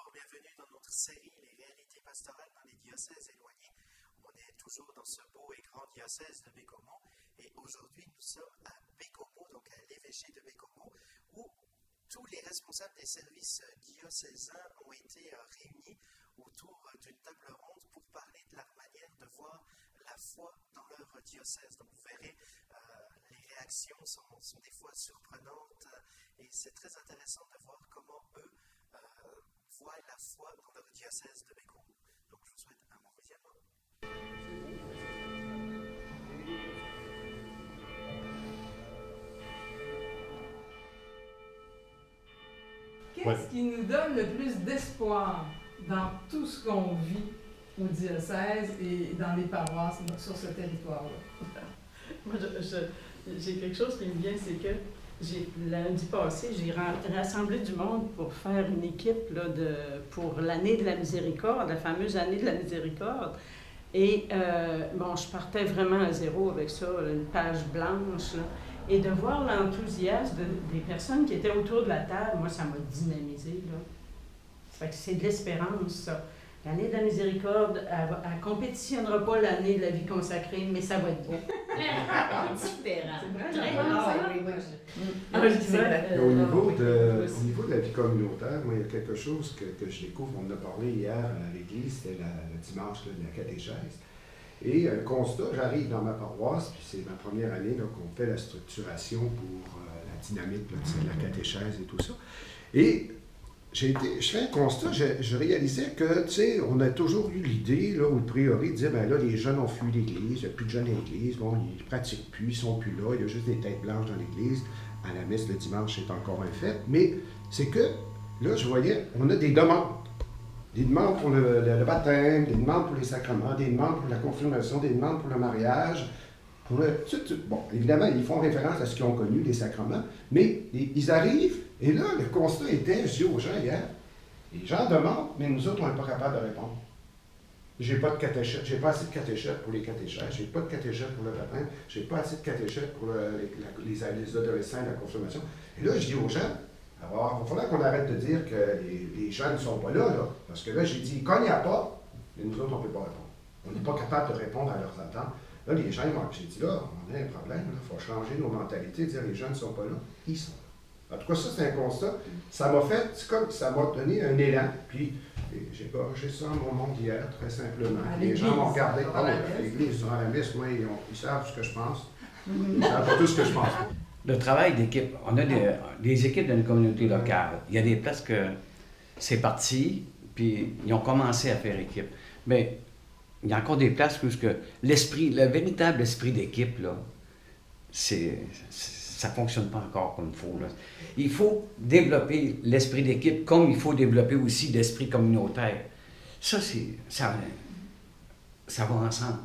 Bonjour, bienvenue dans notre série Les réalités pastorales dans les diocèses éloignés. On est toujours dans ce beau et grand diocèse de Bécomo et aujourd'hui nous sommes à Bécomo, donc à l'évêché de Bécomo, où tous les responsables des services diocésains ont été réunis autour d'une table ronde pour parler de leur manière de voir la foi dans leur diocèse. Donc vous verrez, les réactions sont des fois surprenantes et c'est très intéressant de voir comment eux voient la foi dans leur diocèse de Bécomo. Donc je vous souhaite un bon visionnement. Qu'est-ce qui nous donne le plus d'espoir dans tout ce qu'on vit au diocèse et dans les paroisses sur ce territoire-là? Moi, j'ai quelque chose qui me vient, c'est que lundi passé, j'ai rassemblé du monde pour faire une équipe là, pour l'année de la miséricorde, la fameuse année de la miséricorde. Et je partais vraiment à zéro avec ça, une page blanche. Là. Et de voir l'enthousiasme des personnes qui étaient autour de la table, moi, ça m'a dynamisé. Là. Ça fait que c'est de l'espérance, ça. L'année de la miséricorde, elle ne compétitionnera pas l'année de la vie consacrée, mais ça va être beau. Différent. C'est vrai? Au niveau de la vie communautaire, moi, il y a quelque chose que je découvre. On en a parlé hier à l'église, c'était le dimanche là, de la catéchèse. Et un constat, j'arrive dans ma paroisse, puis c'est ma première année qu'on fait la structuration pour la dynamique là, de la catéchèse et tout ça. Et je fais un constat, je réalisais que, tu sais, on a toujours eu l'idée, là, où le priori disait, ben là, les jeunes ont fui l'Église, il n'y a plus de jeunes à l'Église, bon, ils ne pratiquent plus, ils ne sont plus là, il y a juste des têtes blanches dans l'Église. À la messe le dimanche, c'est encore un fait. Mais c'est que, là, je voyais, on a des demandes. Des demandes pour le baptême, des demandes pour les sacrements, des demandes pour la confirmation, des demandes pour le mariage. Bon, évidemment, ils font référence à ce qu'ils ont connu, les sacrements, mais ils arrivent, et là, le constat était, je dis aux gens hier, les gens demandent, mais nous autres, on n'est pas capables de répondre. J'ai pas de catéchète, j'ai pas assez de catéchètes pour les catéchèses, j'ai pas de catéchète pour le baptême, j'ai pas assez de catéchète pour les adolescents et la confirmation. Et là, je dis aux gens, alors, il va falloir qu'on arrête de dire que les gens ne sont pas là, parce que là, j'ai dit, ils cognent à la porte, mais nous autres, on ne peut pas répondre. On n'est pas capable de répondre à leurs attentes. Là, les gens, j'ai dit, là, on a un problème, il faut changer nos mentalités, dire les gens ne sont pas là, ils sont là. En tout cas, ça, c'est un constat. Ça m'a fait, c'est comme, ça m'a donné un élan, puis j'ai gorgé ça dans mon monde hier, très simplement. Les gens m'ont regardé, à l'église, à la messe, moi, ils savent ce que je pense. Ils savent pas tout ce que je pense. Le travail d'équipe, on a des équipes dans les communautés locales. Il y a des places que c'est parti, puis ils ont commencé à faire équipe. Mais il y a encore des places où le véritable esprit d'équipe, là, ça ne fonctionne pas encore comme il faut. Là. Il faut développer l'esprit d'équipe comme il faut développer aussi l'esprit communautaire. Ça va ensemble.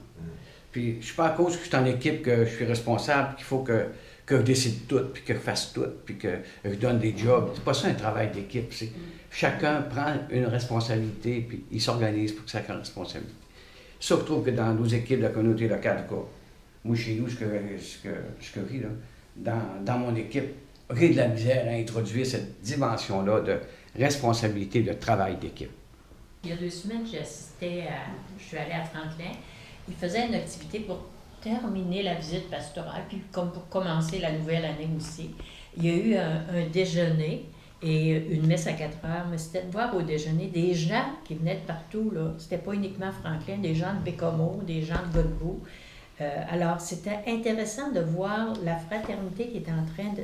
Puis je ne suis pas à cause que je suis en équipe que je suis responsable, qu'il faut que je décide tout, puis que je fasse tout, puis que je donne des jobs. C'est pas ça un travail d'équipe. Chacun prend une responsabilité, puis il s'organise pour que chacun ait une responsabilité. Ça, je trouve que dans nos équipes de la communauté locale, en tout cas, moi, chez nous, ce que je vis, là, dans mon équipe, j'ai de la misère à introduire cette dimension-là de responsabilité, de travail d'équipe. Il y a 2 semaines, je suis allée à Franklin. Ils faisaient une activité pour terminer la visite pastorale, puis comme pour commencer la nouvelle année aussi. Il y a eu un déjeuner et une messe à 4 heures, mais c'était de voir au déjeuner des gens qui venaient de partout, là. C'était pas uniquement Franklin, des gens de Bécomo, des gens de Godbout. Alors, c'était intéressant de voir la fraternité qui était en train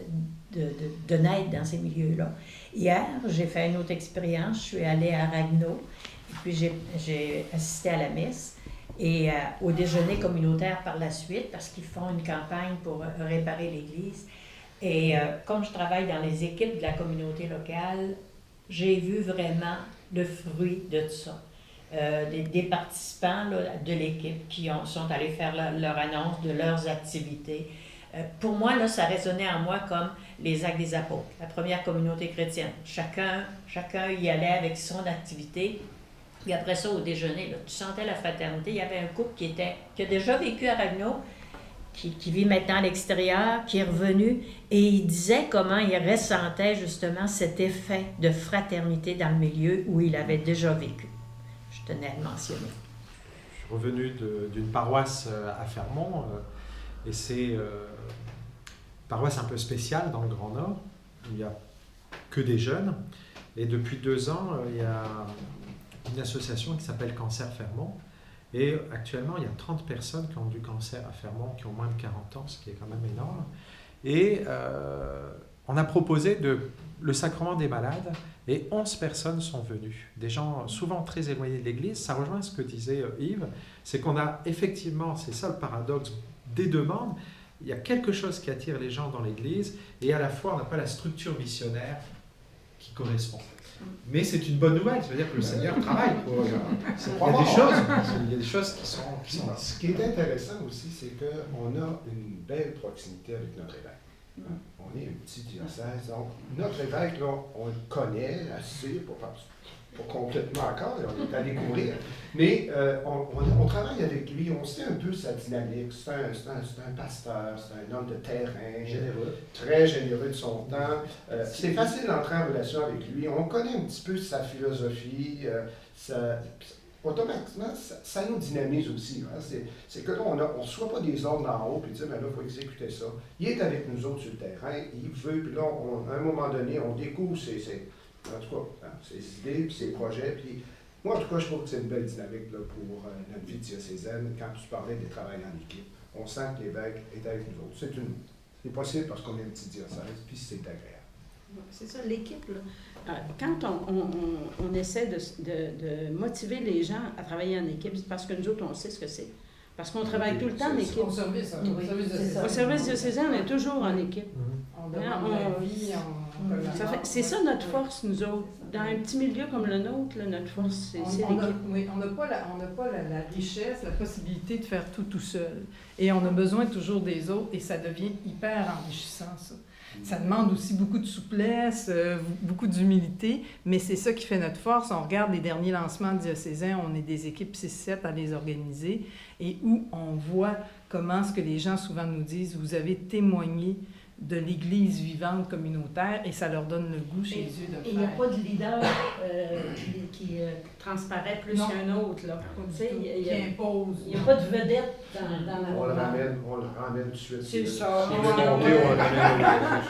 de naître dans ces milieux-là. Hier, j'ai fait une autre expérience. Je suis allée à Ragno, et puis j'ai assisté à la messe et au déjeuner communautaire par la suite, parce qu'ils font une campagne pour réparer l'église. Et comme je travaille dans les équipes de la communauté locale, j'ai vu vraiment le fruit de tout ça. Des participants là, de l'équipe qui sont allés faire leur annonce de leurs activités. Pour moi, là, ça résonnait en moi comme les Actes des Apôtres, la première communauté chrétienne. Chacun y allait avec son activité. Et après ça, au déjeuner, là, tu sentais la fraternité. Il y avait un couple qui a déjà vécu à Ragno qui vit maintenant à l'extérieur, qui est revenu, et il disait comment il ressentait justement cet effet de fraternité dans le milieu où il avait déjà vécu. Je tenais à le mentionner. Je suis revenu d'une paroisse à Fermont, et c'est une paroisse un peu spéciale dans le Grand Nord, où il n'y a que des jeunes. Et depuis 2 ans, il y a une association qui s'appelle Cancer Fermont. Et actuellement, il y a 30 personnes qui ont du cancer à Fermont, qui ont moins de 40 ans, ce qui est quand même énorme. Et on a proposé le sacrement des malades, et 11 personnes sont venues. Des gens souvent très éloignés de l'Église. Ça rejoint ce que disait Yves, c'est qu'on a effectivement, c'est ça le paradoxe, des demandes. Il y a quelque chose qui attire les gens dans l'Église, et à la fois, on n'a pas la structure missionnaire qui correspond. Mais c'est une bonne nouvelle, c'est-à-dire que le Seigneur travaille. Il y a des choses qui sont là. Ce qui est intéressant aussi, c'est qu'on a une belle proximité avec notre évêque. On est un petit diocèse, donc notre évêque, là, on le connaît assez, pas complètement encore, on est à découvrir, mais on travaille avec lui, on sait un peu sa dynamique. C'est un pasteur, c'est un homme de terrain, généreux, très généreux de son temps. C'est facile d'entrer en relation avec lui, on connaît un petit peu sa philosophie, automatiquement, ça nous dynamise aussi. Hein? C'est que là, on ne reçoit pas des ordres d'en haut, puis dit, ben là, il faut exécuter ça. Il est avec nous autres sur le terrain, il veut, puis là, à un moment donné, on découvre en tout cas, ses idées, puis ses projets. Puis moi, en tout cas, je trouve que c'est une belle dynamique là, pour notre vie diocésaine. Quand tu parlais des travails en équipe, on sent que l'évêque est avec nous autres. C'est possible parce qu'on est un petit diocèse, puis c'est agréable. C'est ça, l'équipe, là. Quand on essaie de motiver les gens à travailler en équipe, c'est parce que nous autres, on sait ce que c'est. Parce qu'on travaille tout le temps en équipe. Au service diocésain, on est toujours en équipe. On donne la vie, c'est ça notre force, nous autres. Dans un petit milieu comme le nôtre, là, notre force, c'est l'équipe. Oui, on n'a pas la richesse, la possibilité de faire tout seul. Et on a besoin toujours des autres, et ça devient hyper enrichissant, ça. Ça demande aussi beaucoup de souplesse, beaucoup d'humilité, mais c'est ça qui fait notre force. On regarde les derniers lancements diocésains, on est des équipes 6-7 à les organiser, et où on voit comment ce que les gens souvent nous disent, vous avez témoigné de l'Église vivante communautaire, et ça leur donne le goût chez eux de faire. Et il n'y a pas de leader qui transparaît plus qu'un autre. Là. Qui impose. Il n'y a pas de vedette dans la... On le ramène tout de suite. C'est ça. On le ramène.